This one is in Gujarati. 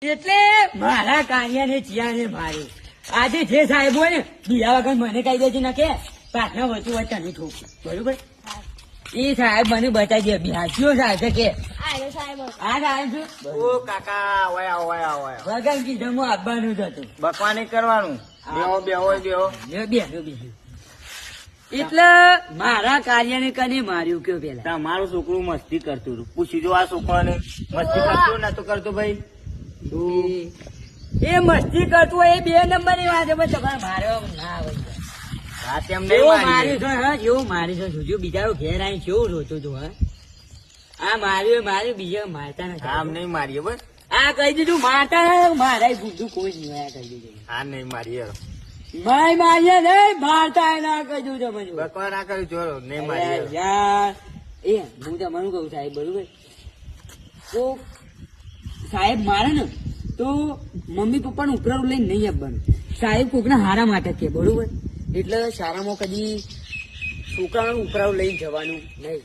એટલે મારા કાનિયા ને ચિયા ને માર્યું. આજે જે સાહેબ હોય ને બીજા વખત મને કઈ દેજે ના કે પાછના વચ્ચે વચ્ચે તને ઠોકું બરોબર. એ સાહેબ મને બતાવી દે બિહારીઓ સાહેબ છે કે હા સાહેબ છું. ઓ કાકા ઓયા વગર કીધું હું આપવાનું જ હતું. બકવા નહીં કરવાનું. બેહો બેહો બેહો. બેહ્યો એટલે મારા કાર્યને કને માર્યું કયો પેલા તમારું છોકરું મસ્તી કરતું હતું. પૂછી જો આ છોકરાને મસ્તી કરતું નતું કરતું ભાઈ. એ મસ્તી કરતું હોય એ 2 નંબરની વાત છે પણ તમારે મારવા ના આવે. હા તેમ એવું નહીં માર્યું મારી. છે હા એવું માર્યું છે જોજો બિચારો ઘેર આવીને કેવું રોતો હતો હા. આ માર્યું બીજા મારતા નથી. આમ નહીં મારીએ બસ. આ કહી દીધું મારતા મારા ગુડું કોઈ નહીં હોય. આ કહી દીધું હા નહીં મારીએ. ભાઈ મારીએ નહીં મારતા ના કહી દીધું મને બકવા ના કર્યું ચોરો નહીં મારીએ. યાર એ હું તમારું કહું સાહેબ બરોબર તો સાહેબ મારે ને તો મમ્મી પપ્પાને ઉપરાળું લઈને નહીં આપવાનું. સાહેબ કોકના હારા માટે કે બરોબર એટલે શાળામાં કદી છોકરાનું ઉપરાળું લઈને જવાનું નહીં.